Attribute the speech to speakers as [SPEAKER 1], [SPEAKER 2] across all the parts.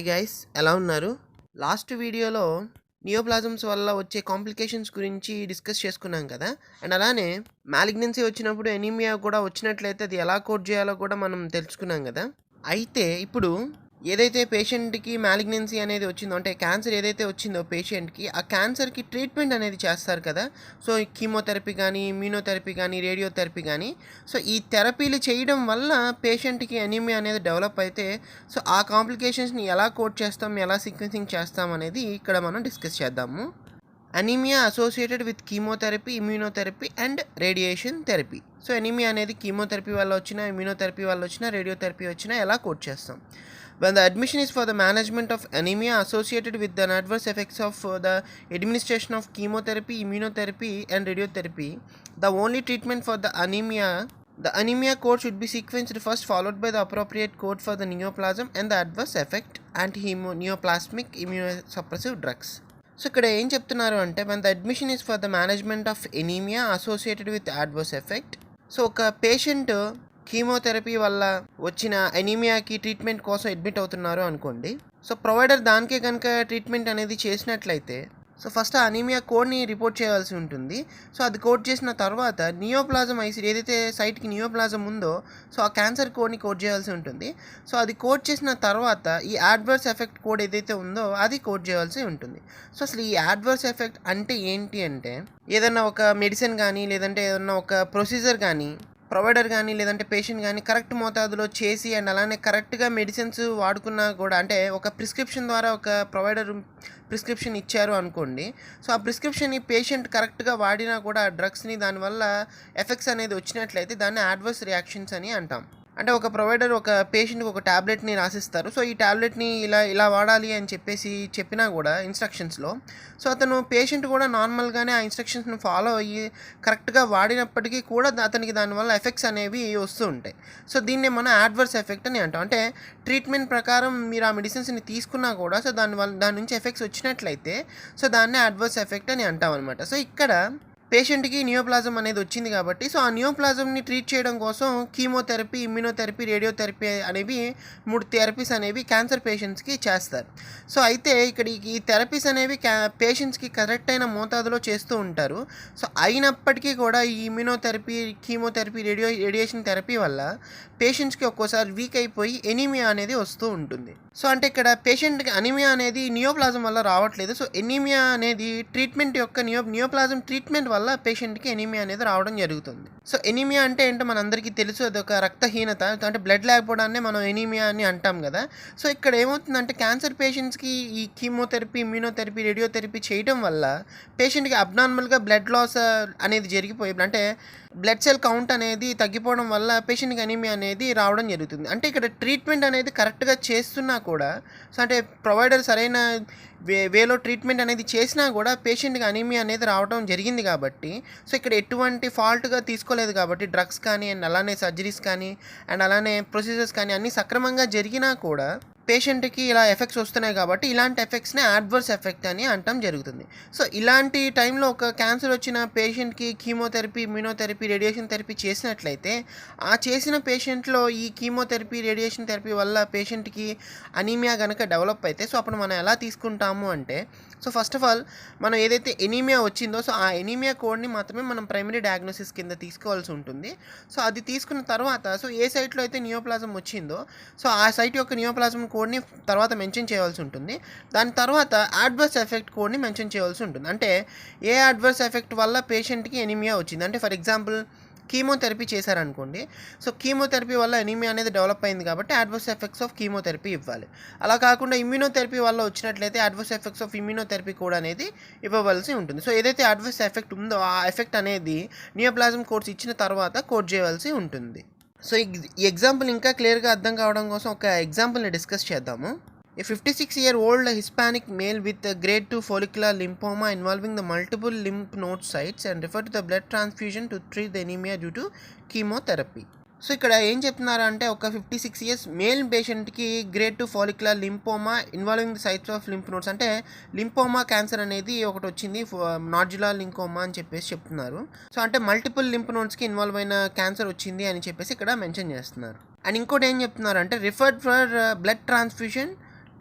[SPEAKER 1] Hi guys, ఎలా ఉన్నారు? Last వీడియోలో నియోప్లాజమ్స్ వల్ల వచ్చే కాంప్లికేషన్స్ గురించి డిస్కస్ చేసుకున్నాం కదా. అండ్ అలానే మ్యాలిగ్నెన్సీ వచ్చినప్పుడు ఎనీమియా కూడా వచ్చినట్లయితే అది ఎలా కోడ్ చేయాలో కూడా మనం తెలుసుకున్నాం కదా. అయితే ఇప్పుడు ఏదైతే పేషెంట్కి మ్యాలిగ్నెన్సీ అనేది వచ్చిందో, అంటే క్యాన్సర్ ఏదైతే వచ్చిందో పేషెంట్కి, ఆ క్యాన్సర్కి ట్రీట్మెంట్ అనేది చేస్తారు కదా. సో కీమోథెరపీ కానీ, ఇమ్యూనోథెరపీ కానీ, రేడియోథెరపీ కానీ, సో ఈ థెరపీలు చేయడం వల్ల పేషెంట్కి ఎనీమియా అనేది డెవలప్ అయితే, సో ఆ కాంప్లికేషన్స్ని ఎలా కోడ్ చేస్తాం, ఎలా సీక్వెన్సింగ్ చేస్తాం అనేది ఇక్కడ మనం డిస్కస్ చేద్దాము. Anaemia associated with chemotherapy, immunotherapy and radiation therapy. So anaemia అనేది కీమోథెరపీ వల్ల వచ్చినా, ఇమ్యూనోథెరపీ వల్ల వచ్చినా, రేడియోథెరపీ వచ్చినా ఎలా కోడ్ చేస్తాం. When the admission is for the management of anemia associated with the adverse effects of the administration of chemotherapy, immunotherapy and radiotherapy, the only treatment for the anemia code should be sequenced first, followed by the appropriate code for the neoplasm and the adverse effect anti-neoplasmic immunosuppressive drugs. So ఇక్కడ ఏం చెప్తున్నారు అంటే, when the admission is for the management of anemia associated with adverse effect, so ఒక patient chemotherapy వల్ల వచ్చిన ఎనీమియాకి treatment కోసం admit అవుతున్నారు అనుకోండి. సో ప్రొవైడర్ దానికే కనుక ట్రీట్మెంట్ అనేది చేసినట్లయితే, సో ఫస్ట్ ఆ అనీమియా కోడ్ని రిపోర్ట్ చేయాల్సి ఉంటుంది. సో అది కోడ్ చేసిన తర్వాత నియోప్లాజం ఐసిడి ఏదైతే సైట్కి నియోప్లాజం ఉందో, సో ఆ క్యాన్సర్ కోడ్ని కోడ్ చేయాల్సి ఉంటుంది. సో అది కోడ్ చేసిన తర్వాత ఈ అడ్వర్స్ ఎఫెక్ట్ కోడ్ ఏదైతే ఉందో అది కోడ్ చేయాల్సి ఉంటుంది. సో అసలు ఈ అడ్వర్స్ ఎఫెక్ట్ అంటే ఏంటి అంటే, ఏదన్నా ఒక మెడిసిన్ కానీ, లేదంటే ఏదన్నా ఒక ప్రొసీజర్ కానీ ప్రొవైడర్ కానీ, లేదంటే పేషెంట్ కానీ కరెక్ట్ మోతాదులో చేసి, అండ్ అలానే కరెక్ట్గా మెడిసిన్స్ వాడుకున్నా కూడా, అంటే ఒక ప్రిస్క్రిప్షన్ ద్వారా ఒక ప్రొవైడర్ ప్రిస్క్రిప్షన్ ఇచ్చారు అనుకోండి. సో ఆ ప్రిస్క్రిప్షన్ పేషెంట్ కరెక్ట్గా వాడినా కూడా డ్రగ్స్ని దానివల్ల ఎఫెక్ట్స్ అనేది వచ్చినట్లయితే దాన్ని అడ్వర్స్ రియాక్షన్స్ అని అంటాం. అంటే ఒక ప్రొవైడర్ ఒక పేషెంట్కి ఒక ట్యాబ్లెట్ని రాసిస్తారు. సో ఈ ట్యాబ్లెట్ని ఇలా వాడాలి అని చెప్పినా కూడా ఇన్స్ట్రక్షన్స్లో, సో అతను పేషెంట్ కూడా నార్మల్గానే ఆ ఇన్స్ట్రక్షన్స్ని ఫాలో అయ్యి కరెక్ట్గా వాడినప్పటికీ కూడా అతనికి దానివల్ల ఎఫెక్ట్స్ అనేవి వస్తూ ఉంటాయి. సో దీన్నే మనం అడ్వర్స్ ఎఫెక్ట్ అని అంటాం. అంటే ట్రీట్మెంట్ ప్రకారం మీరు ఆ మెడిసిన్స్ని తీసుకున్నా కూడా, సో దాని నుంచి ఎఫెక్ట్స్ వచ్చినట్లయితే, సో దాన్నే అడ్వర్స్ ఎఫెక్ట్ అని అంటాం అనమాట. సో ఇక్కడ పేషెంట్కి నియోప్లాజం అనేది వచ్చింది కాబట్టి, సో ఆ నియోప్లాజంని ట్రీట్ చేయడం కోసం కీమోథెరపీ, ఇమ్యూనోథెరపీ, రేడియోథెరపీ అనేవి 3 థెరపీస్ అనేవి క్యాన్సర్ పేషెంట్స్కి చేస్తారు. సో అయితే ఇక్కడ ఈ థెరపీస్ అనేవి పేషెంట్స్కి కరెక్ట్ అయిన మోతాదులో చేస్తూ ఉంటారు. సో అయినప్పటికీ కూడా ఈ ఇమ్యూనోథెరపీ, కీమోథెరపీ, రేడియేషన్ థెరపీ వల్ల పేషెంట్స్కి ఒక్కోసారి వీక్ అయిపోయి ఎనీమియా అనేది వస్తూ ఉంటుంది. సో అంటే ఇక్కడ పేషెంట్కి అనీమియా అనేది నియోప్లాజం వల్ల రావట్లేదు. సో ఎనీమియా అనేది ట్రీట్మెంట్ యొక్క నియోప్లాజం ట్రీట్మెంట్ వల్ల పేషెంట్కి ఎనీమియా అనేది రావడం జరుగుతుంది. సో ఎనీమియా అంటే ఏంటో మనందరికీ తెలుసు, అదొక రక్తహీనత, అంటే బ్లడ్ లేకపోవడాన్ని మనం ఎనీమియా అని అంటాం కదా. సో ఇక్కడ ఏమవుతుందంటే, క్యాన్సర్ పేషెంట్స్కి ఈ కీమోథెరపీ, ఇమ్యూనోథెరపీ, రేడియోథెరపీ చేయడం వల్ల పేషెంట్కి అబ్నార్మల్గా బ్లడ్ లాస్ అనేది జరిగిపోయి, అంటే బ్లడ్ సెల్ కౌంట్ అనేది తగ్గిపోవడం వల్ల పేషెంట్కి అనీమియా అనేది రావడం జరుగుతుంది. అంటే ఇక్కడ ట్రీట్మెంట్ అనేది కరెక్ట్గా చేస్తున్నా కూడా, సో అంటే ప్రొవైడర్ సరైన వేలో ట్రీట్మెంట్ అనేది చేసినా కూడా పేషెంట్కి అనీమియా అనేది రావడం జరిగింది కాబట్టి, సో ఇక్కడ ఎటువంటి ఫాల్ట్గా తీసుకోలేదు కాబట్టి, డ్రగ్స్ కానీ, అండ్ అలానే సర్జరీస్ కానీ, అండ్ అలానే ప్రొసీజర్స్ కానీ అన్నీ సక్రమంగా జరిగినా కూడా పేషెంట్కి ఇలా ఎఫెక్ట్స్ వస్తున్నాయి కాబట్టి, ఇలాంటి ఎఫెక్ట్స్ని అడ్వర్స్ ఎఫెక్ట్ అని అంటాం జరుగుతుంది. సో ఇలాంటి టైంలో ఒక క్యాన్సర్ వచ్చిన పేషెంట్కి కీమోథెరపీ, ఇమ్యూనోథెరపీ, రేడియేషన్ థెరపీ చేసినట్లయితే, ఆ చేసిన పేషెంట్లో ఈ కీమోథెరపీ, రేడియేషన్ థెరపీ వల్ల పేషెంట్కి అనీమియా కనుక డెవలప్ అయితే, సో అప్పుడు మనం ఎలా తీసుకుంటాము అంటే, సో ఫస్ట్ ఆఫ్ ఆల్ మనం ఏదైతే ఎనీమియా వచ్చిందో, సో ఆ ఎనీమియా కోడ్ని మాత్రమే మనం ప్రైమరీ డయాగ్నోసిస్ కింద తీసుకోవాల్సి ఉంటుంది. సో అది తీసుకున్న తర్వాత, సో ఏ సైట్లో అయితే నియోప్లాజం వచ్చిందో, సో ఆ సైట్ యొక్క నియోప్లాజం కోడ్ని తర్వాత మెన్షన్ చేయాల్సి ఉంటుంది. దాని తర్వాత అడ్వర్స్ ఎఫెక్ట్ కోడ్ని మెన్షన్ చేయాల్సి ఉంటుంది. అంటే ఏ అడ్వర్స్ ఎఫెక్ట్ వల్ల పేషెంట్కి ఎనీమియా వచ్చింది. అంటే ఫర్ ఎగ్జాంపుల్ కీమోథెరపీ చేశారనుకోండి. సో కీమోథెరపీ వల్ల ఎనీమియా అనేది డెవలప్ అయింది కాబట్టి అడ్వర్స్ ఎఫెక్ట్స్ ఆఫ్ కీమోథెరపీ ఇవ్వాలి. అలా కాకుండా ఇమ్యూనోథెరపీ వల్ల వచ్చినట్లయితే అడ్వర్స్ ఎఫెక్ట్స్ ఆఫ్ ఇమ్యూనోథెరపీ కూడా అనేది ఇవ్వవలసి ఉంటుంది. సో ఏదైతే అడ్వర్స్ ఎఫెక్ట్ ఉందో ఆ ఎఫెక్ట్ అనేది నియోప్లాజం కోడ్స్ ఇచ్చిన తర్వాత కోడ్ చేయవలసి ఉంటుంది. సో ఈ ఎగ్జాంపుల్ ఇంకా క్లియర్గా అర్థం కావడం కోసం ఒక ఎగ్జాంపుల్ని డిస్కస్ చేద్దాము. A 56-year-old Hispanic male with a grade 2 follicular lymphoma involving the multiple lymph node sites and referred to the blood transfusion to treat the anemia due to chemotherapy. So ఇక్కడ ఏం చెప్తున్నారంటే, ఒక 56 years మేల్ పేషెంట్కి grade 2 follicular lymphoma involving the sites of lymph nodes, అంటే lymphoma cancer అనేది ఒకటి వచ్చింది, nodular లింకోమా అని చెప్పేసి చెప్తున్నారు. సో అంటే మల్టిపుల్ లింఫ్ నోడ్స్కి ఇన్వాల్వ్ అయిన క్యాన్సర్ వచ్చింది అని చెప్పేసి ఇక్కడ మెన్షన్ చేస్తున్నారు. అండ్ ఇంకోటి ఏం చెప్తున్నారు అంటే, referred for blood transfusion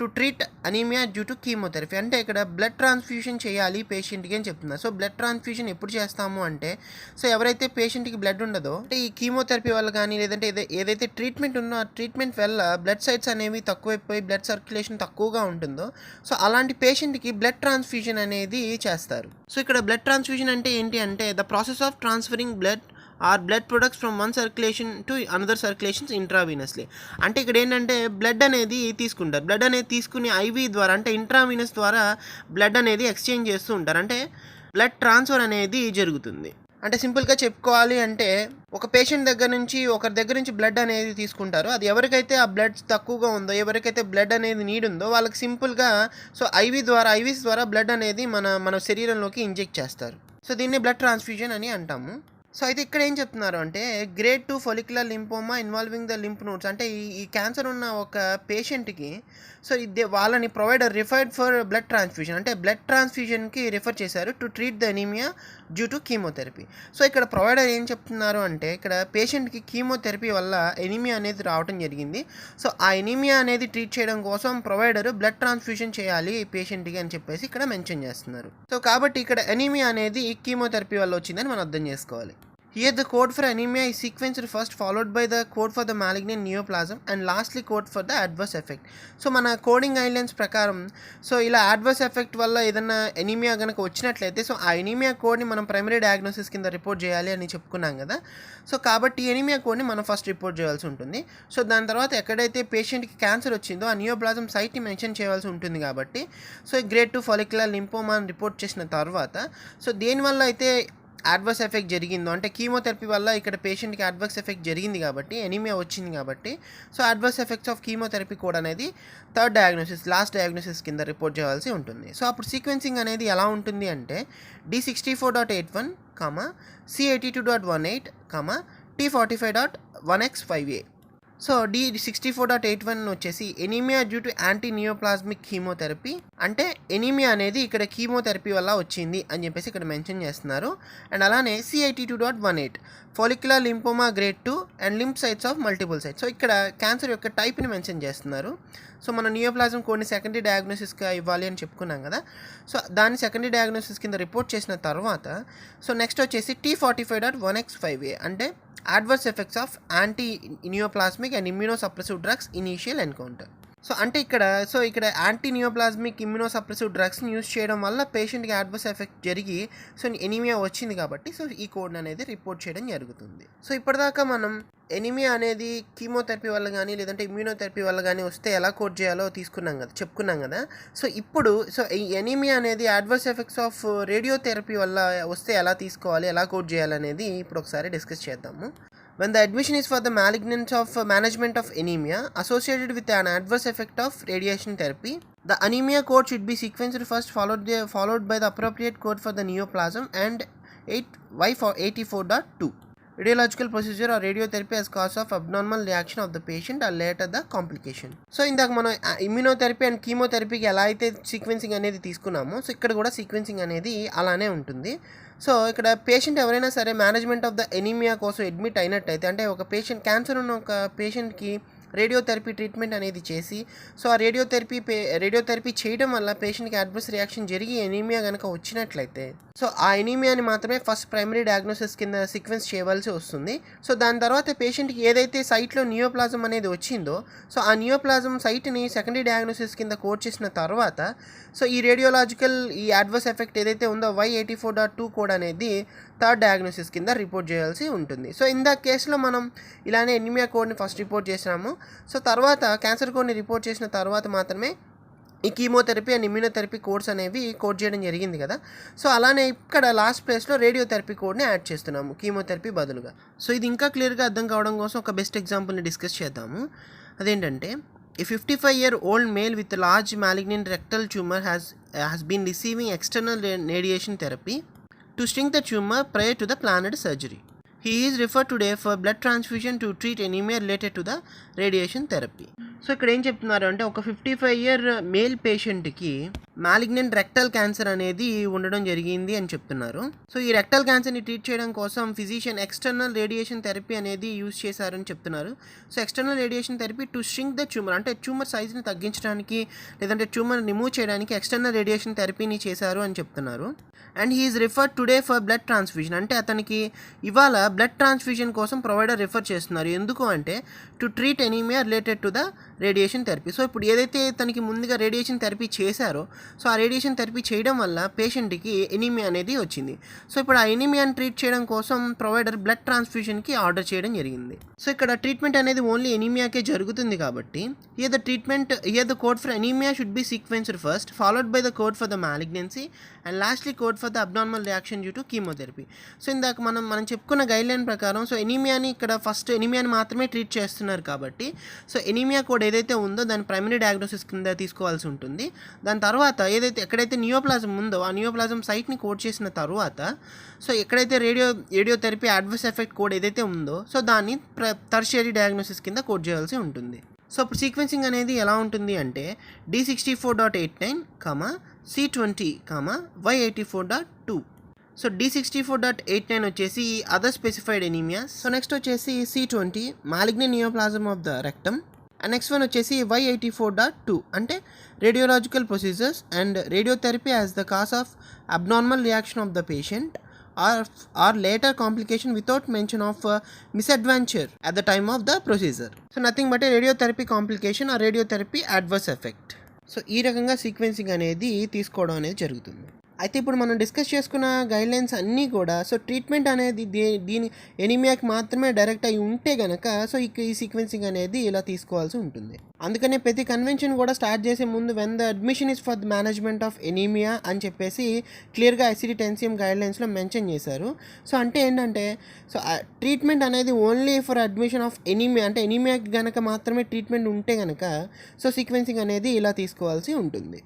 [SPEAKER 1] to treat anaemia due to chemotherapy. అంటే ఇక్కడ బ్లడ్ ట్రాన్స్ఫ్యూషన్ చేయాలి పేషెంట్కి అని చెప్తున్నారు. సో బ్లడ్ ట్రాన్స్ఫ్యూషన్ ఎప్పుడు చేస్తాము అంటే, సో ఎవరైతే పేషెంట్కి బ్లడ్ ఉండదో అంటే ఈ కీమోథెరపీ వల్ల కానీ లేదంటే ఏదైతే ట్రీట్మెంట్ ఉందో ఆ ట్రీట్మెంట్ వల్ల బ్లడ్ సైట్స్ అనేవి తక్కువైపోయి బ్లడ్ సర్క్యులేషన్ తక్కువగా ఉంటుందో, సో అలాంటి పేషెంట్కి బ్లడ్ ట్రాన్స్ఫ్యూషన్ అనేది చేస్తారు. సో ఇక్కడ బ్లడ్ ట్రాన్స్ఫ్యూషన్ అంటే ఏంటి అంటే the process of transferring blood or blood products from one circulation to another circulations intravenously. అంటే ఇక్కడ ఏంటంటే బ్లడ్ అనేది తీసుకుంటారు. బ్లడ్ అనేది తీసుకుని ఐవీ ద్వారా అంటే ఇంట్రావీనస్ ద్వారా బ్లడ్ అనేది ఎక్స్చేంజ్ చేస్తూ ఉంటారు. అంటే బ్లడ్ ట్రాన్స్ఫర్ అనేది జరుగుతుంది. అంటే సింపుల్గా చెప్పుకోవాలి అంటే ఒక పేషెంట్ దగ్గర నుంచి ఒకరి దగ్గర నుంచి బ్లడ్ అనేది తీసుకుంటారు. అది ఎవరికైతే ఆ బ్లడ్ తక్కువగా ఉందో, ఎవరికైతే బ్లడ్ అనేది నీడ్ ఉందో వాళ్ళకి సింపుల్గా సో ఐవీస్ ద్వారా బ్లడ్ అనేది మన శరీరంలోకి ఇంజెక్ట్ చేస్తారు. సో దీన్ని బ్లడ్ ట్రాన్స్ఫ్యూజన్ అని అంటాము. సో అయితే ఇక్కడ ఏం చెప్తున్నారు అంటే grade 2 follicular lymphoma involving the lymph nodes. అంటే ఈ క్యాన్సర్ ఉన్న ఒక పేషెంట్కి సో వాళ్ళని provider referred for blood transfusion. అంటే బ్లడ్ ట్రాన్స్ఫ్యూజన్కి రిఫర్ చేశారు to treat the anaemia due to chemotherapy. So ఇక్కడ ప్రొవైడర్ ఏం చెప్తున్నారు అంటే ఇక్కడ పేషెంట్కి కీమోథెరపీ వల్ల ఎనీమియా అనేది రావడం జరిగింది. సో ఆ ఎనీమియా అనేది ట్రీట్ చేయడం కోసం ప్రొవైడర్ బ్లడ్ ట్రాన్స్ఫ్యూజన్ చేయాలి ఈ పేషెంట్కి అని చెప్పేసి ఇక్కడ మెన్షన్ చేస్తున్నారు. సో కాబట్టి ఇక్కడ ఎనీమియా అనేది కీమోథెరపీ వల్ల వచ్చిందని మనం అర్థం చేసుకోవాలి. Here the code for anemia is sequenced first, followed by the code for the malignant neoplasm and lastly code for the adverse effect. So మన కోడింగ్ గైడ్లైన్స్ ప్రకారం సో ఇలా అడ్వర్స్ ఎఫెక్ట్ వల్ల ఏదైనా ఎనీమియా కనుక వచ్చినట్లయితే సో ఆ anaemia కోడ్ని మనం ప్రైమరీ డయాగ్నోసిస్ కింద రిపోర్ట్ చేయాలి అని చెప్పుకున్నాం కదా. సో కాబట్టి ఎనీమియా కోడ్ని మనం ఫస్ట్ రిపోర్ట్ చేయాల్సి ఉంటుంది. సో దాని తర్వాత ఎక్కడైతే పేషెంట్కి క్యాన్సర్ వచ్చిందో ఆ నియోప్లాజం సైట్ని మెన్షన్ చేయాల్సి ఉంటుంది. కాబట్టి సో గ్రేడ్ 2 ఫొలిక్యులర్ లింపోమా అని రిపోర్ట్ చేసిన తర్వాత సో దేనివల్ల అయితే అడ్వర్స్ ఎఫెక్ట్ జరిగిందో అంటే కీమోథెరపీ వల్ల ఇక్కడ పేషెంట్కి అడ్వర్స్ ఎఫెక్ట్ జరిగింది కాబట్టి ఎనీమియా వచ్చింది కాబట్టి so adverse effects of chemotherapy code అనేది థర్డ్ డయాగ్నోసిస్ లాస్ట్ డయాగ్నోసిస్ కింద రిపోర్ట్ చేయాల్సి ఉంటుంది. సో అప్పుడు సీక్వెన్సింగ్ అనేది ఎలా ఉంటుంది అంటే D64.81, C82.18, T45.1X5A. So D64.81 వచ్చేసి anaemia due to anti neoplastic chemotherapy. అంటే ఎనీమియా అనేది ఇక్కడ కీమోథెరపీ వల్ల వచ్చింది అని చెప్పేసి ఇక్కడ మెన్షన్ చేస్తున్నారు. అండ్ అలానే C82.18 follicular lymphoma grade 2 and lymph sites of multiple sites. So ఇక్కడ క్యాన్సర్ యొక్క టైప్ని మెన్షన్ చేస్తున్నారు. సో మన నియోప్లాజం కోడ్ని సెకండరీ డయాగ్నోసిస్గా ఇవ్వాలి అని చెప్పుకున్నాం కదా. సో దాన్ని సెకండరీ డయాగ్నోసిస్ కింద రిపోర్ట్ చేసిన తర్వాత సో నెక్స్ట్ వచ్చేసి T45.1X5A అంటే adverse effects of anti-neoplasmic and immunosuppressive drugs initial encounter. So అంటే ఇక్కడ యాంటీ నియోప్లాస్మిక్ ఇమ్యూనోసప్రెసివ్ డ్రగ్స్ని యూజ్ చేయడం వల్ల పేషెంట్కి అడ్వర్స్ ఎఫెక్ట్ జరిగి సో ఎనీమియా వచ్చింది కాబట్టి సో ఈ కోడ్ అనేది రిపోర్ట్ చేయడం జరుగుతుంది. సో ఇప్పటిదాకా మనం ఎనీమియా అనేది కీమోథెరపీ వల్ల కానీ లేదంటే ఇమ్యూనోథెరపీ వల్ల కానీ వస్తే ఎలా కోడ్ చేయాలో చెప్పుకున్నాం కదా. సో ఇప్పుడు ఈ ఎనీమియా అనేది అడ్వర్స్ ఎఫెక్ట్స్ ఆఫ్ రేడియోథెరపీ వల్ల వస్తే ఎలా తీసుకోవాలి, ఎలా కోడ్ చేయాలనేది ఇప్పుడు ఒకసారి డిస్కస్ చేద్దాము. When the admission is for the management of anemia associated with an adverse effect of radiation therapy, the anemia code should be sequenced first, followed by the appropriate code for the neoplasm and 84.2. Radiological procedure or radiotherapy as cause of abnormal reaction of the patient or later the complication. So ఇందాక మనం immunotherapy and కీమోథెరపీకి ఎలా అయితే sequencing అనేది తీసుకున్నామో so ఇక్కడ కూడా sequencing అనేది అలానే ఉంటుంది. సో ఇక్కడ పేషెంట్ ఎవరైనా సరే మేనేజ్మెంట్ ఆఫ్ ద ఎనీమియా కోసం అడ్మిట్ అయినట్టయితే అంటే ఒక పేషెంట్ క్యాన్సర్ ఉన్న ఒక పేషెంట్కి రేడియోథెరపీ ట్రీట్మెంట్ అనేది చేసి సో ఆ రేడియోథెరపీ చేయడం వల్ల పేషెంట్కి అడ్వర్స్ రియాక్షన్ జరిగి ఎనీమియా కనుక వచ్చినట్లయితే సో ఆ ఎనీమియాని మాత్రమే ఫస్ట్ ప్రైమరీ డయాగ్నోసిస్ కింద సీక్వెన్స్ చేయవలసి వస్తుంది. సో దాని తర్వాత పేషెంట్కి ఏదైతే సైట్లో నియోప్లాజం అనేది వచ్చిందో సో ఆ నియోప్లాజం సైట్ని సెకండరీ డయాగ్నోసిస్ కింద కోడ్ చేసిన తర్వాత సో ఈ రేడియోలాజికల్ ఈ అడ్వర్స్ ఎఫెక్ట్ ఏదైతే ఉందో Y84.2 కోడ్ అనేది థర్డ్ డయాగ్నోసిస్ కింద రిపోర్ట్ చేయాల్సి ఉంటుంది. సో ఇందా కేసులో మనం ఇలానే ఎనీమియా కోడ్ని ఫస్ట్ రిపోర్ట్ చేసినాము. సో తర్వాత క్యాన్సర్ కోడ్ని రిపోర్ట్ చేసిన తర్వాత మాత్రమే ఈ కీమోథెరపీ అండ్ ఇమ్యూనోథెరపీ కోడ్స్ అనేవి కోడ్ చేయడం జరిగింది కదా. సో అలానే ఇక్కడ లాస్ట్ ప్లేస్లో రేడియోథెరపీ కోడ్ని యాడ్ చేస్తున్నాము కీమోథెరపీ బదులుగా. సో ఇది ఇంకా క్లియర్గా అర్థం కావడం కోసం ఒక బెస్ట్ ఎగ్జాంపుల్ని డిస్కస్ చేద్దాము. అదేంటంటే A 55-year-old male with a large malignant rectal tumor has been receiving external radiation therapy to shrink the tumor prior to the planned surgery. He is referred today for blood transfusion to treat anemia related to the radiation therapy. So ఇక్కడ ఏం చెప్తున్నారు అంటే ఒక 55-year male పేషెంట్కి malignant rectal cancer అనేది ఉండడం జరిగింది అని చెప్తున్నారు. సో ఈ రెక్టల్ క్యాన్సర్ని ట్రీట్ చేయడం కోసం ఫిజిషియన్ ఎక్స్టర్నల్ రేడియేషన్ థెరపీ అనేది యూజ్ చేశారని చెప్తున్నారు. So external radiation therapy to shrink the tumour, అంటే ట్యూమర్ సైజ్ని తగ్గించడానికి లేదంటే ట్యూమర్ రిమూవ్ చేయడానికి ఎక్స్టర్నల్ రేడియేషన్ థెరపీని చేశారు అని చెప్తున్నారు. And he is referred today for blood transfusion, అంటే అతనికి ఇవాళ బ్లడ్ ట్రాన్స్ఫ్యూజన్ కోసం ప్రొవైడర్ రిఫర్ చేస్తున్నారు. ఎందుకు అంటే to treat anaemia related to the radiation therapy. So ఇప్పుడు ఏదైతే తనకి ముందుగా రేడియేషన్ థెరపీ చేశారో సో ఆ రేడియేషన్ థెరపీ చేయడం వల్ల పేషెంట్కి ఎనీమియా అనేది వచ్చింది. సో ఇప్పుడు ఆ ఎనీమియాని ట్రీట్ చేయడం కోసం ప్రొవైడర్ బ్లడ్ ట్రాన్స్ఫ్యూజన్కి ఆర్డర్ చేయడం జరిగింది. సో ఇక్కడ ట్రీట్మెంట్ అనేది ఓన్లీ ఎనీమియాకే జరుగుతుంది కాబట్టి here the code for anaemia should be sequenced first, followed by the code for the malignancy and lastly code for the abnormal reaction due to chemotherapy. So ఇందాక మనం చెప్పుకున్న guideline ప్రకారం so ఎనీమియాని ఇక్కడ first ఎనీమియాని మాత్రమే treat చేస్తున్నారు కాబట్టి so anaemia code ఏదైతే ఉందో దాని ప్రైమరీ డయాగ్నోసిస్ కింద తీసుకోవాల్సి ఉంటుంది. దాని తర్వాత ఎక్కడైతే నియోప్లాజం ఉందో ఆ నియోప్లాజం సైట్ని కోడ్ చేసిన తర్వాత సో ఎక్కడైతే రేడియోథెరపీ అడ్వర్స్ ఎఫెక్ట్ కోడ్ ఏదైతే ఉందో సో దాన్ని టెర్షియరీ డయాగ్నోసిస్ కింద కోడ్ చేయాల్సి ఉంటుంది. సో ఇప్పుడు సీక్వెన్సింగ్ అనేది ఎలా ఉంటుంది అంటే D64.89, C20, Y84.2. So D64.89 వచ్చేసి other specified anaemias. So next వచ్చేసి C20 malignant neoplasm of the rectum. And next one వచ్చేసి Y84.2 అంటే radiological procedures and radiotherapy as the cause of abnormal reaction of the patient or later complication without mention of misadventure at the time of the procedure. So nothing but a radiotherapy complication or radiotherapy adverse effect. So ఈ రకంగా sequencing అనేది తీసుకోవడం అనేది జరుగుతుంది. అయితే ఇప్పుడు మనం discuss చేసుకున్న గైడ్లైన్స్ అన్నీ కూడా సో ట్రీట్మెంట్ అనేది దీని ఎనీమియాకి మాత్రమే డైరెక్ట్ అయి ఉంటే కనుక సో ఈ సీక్వెన్సింగ్ అనేది ఇలా తీసుకోవాల్సి ఉంటుంది. అందుకనే ప్రతి కన్వెన్షన్ కూడా స్టార్ట్ చేసే ముందు when the admission is for the management of anaemia అని చెప్పేసి క్లియర్గా ICD 10cm గైడ్లైన్స్లో మెన్షన్ చేశారు. సో అంటే ఏంటంటే సో ట్రీట్మెంట్ అనేది only for admission of anaemia, అంటే ఎనీమియాకి కనుక మాత్రమే ట్రీట్మెంట్ ఉంటే కనుక సో సీక్వెన్సింగ్ అనేది ఇలా తీసుకోవాల్సి ఉంటుంది.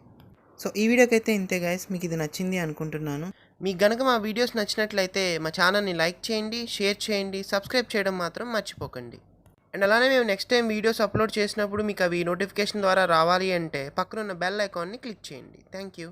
[SPEAKER 2] సో ఈ వీడియోకి అయితే ఇంతే గైస్, మీకు ఇది నచ్చింది అనుకుంటున్నాను.
[SPEAKER 1] మీకు గనక మా వీడియోస్ నచ్చినట్లయితే మా ఛానల్ని లైక్ చేయండి, షేర్ చేయండి, సబ్స్క్రైబ్ చేయడం మాత్రం మర్చిపోకండి. అండ్ అలానే మేము నెక్స్ట్ టైం వీడియోస్ అప్లోడ్ చేసినప్పుడు మీకు అవి నోటిఫికేషన్ ద్వారా రావాలి అంటే పక్కనున్న బెల్ ఐకాన్ని క్లిక్ చేయండి. Thank you.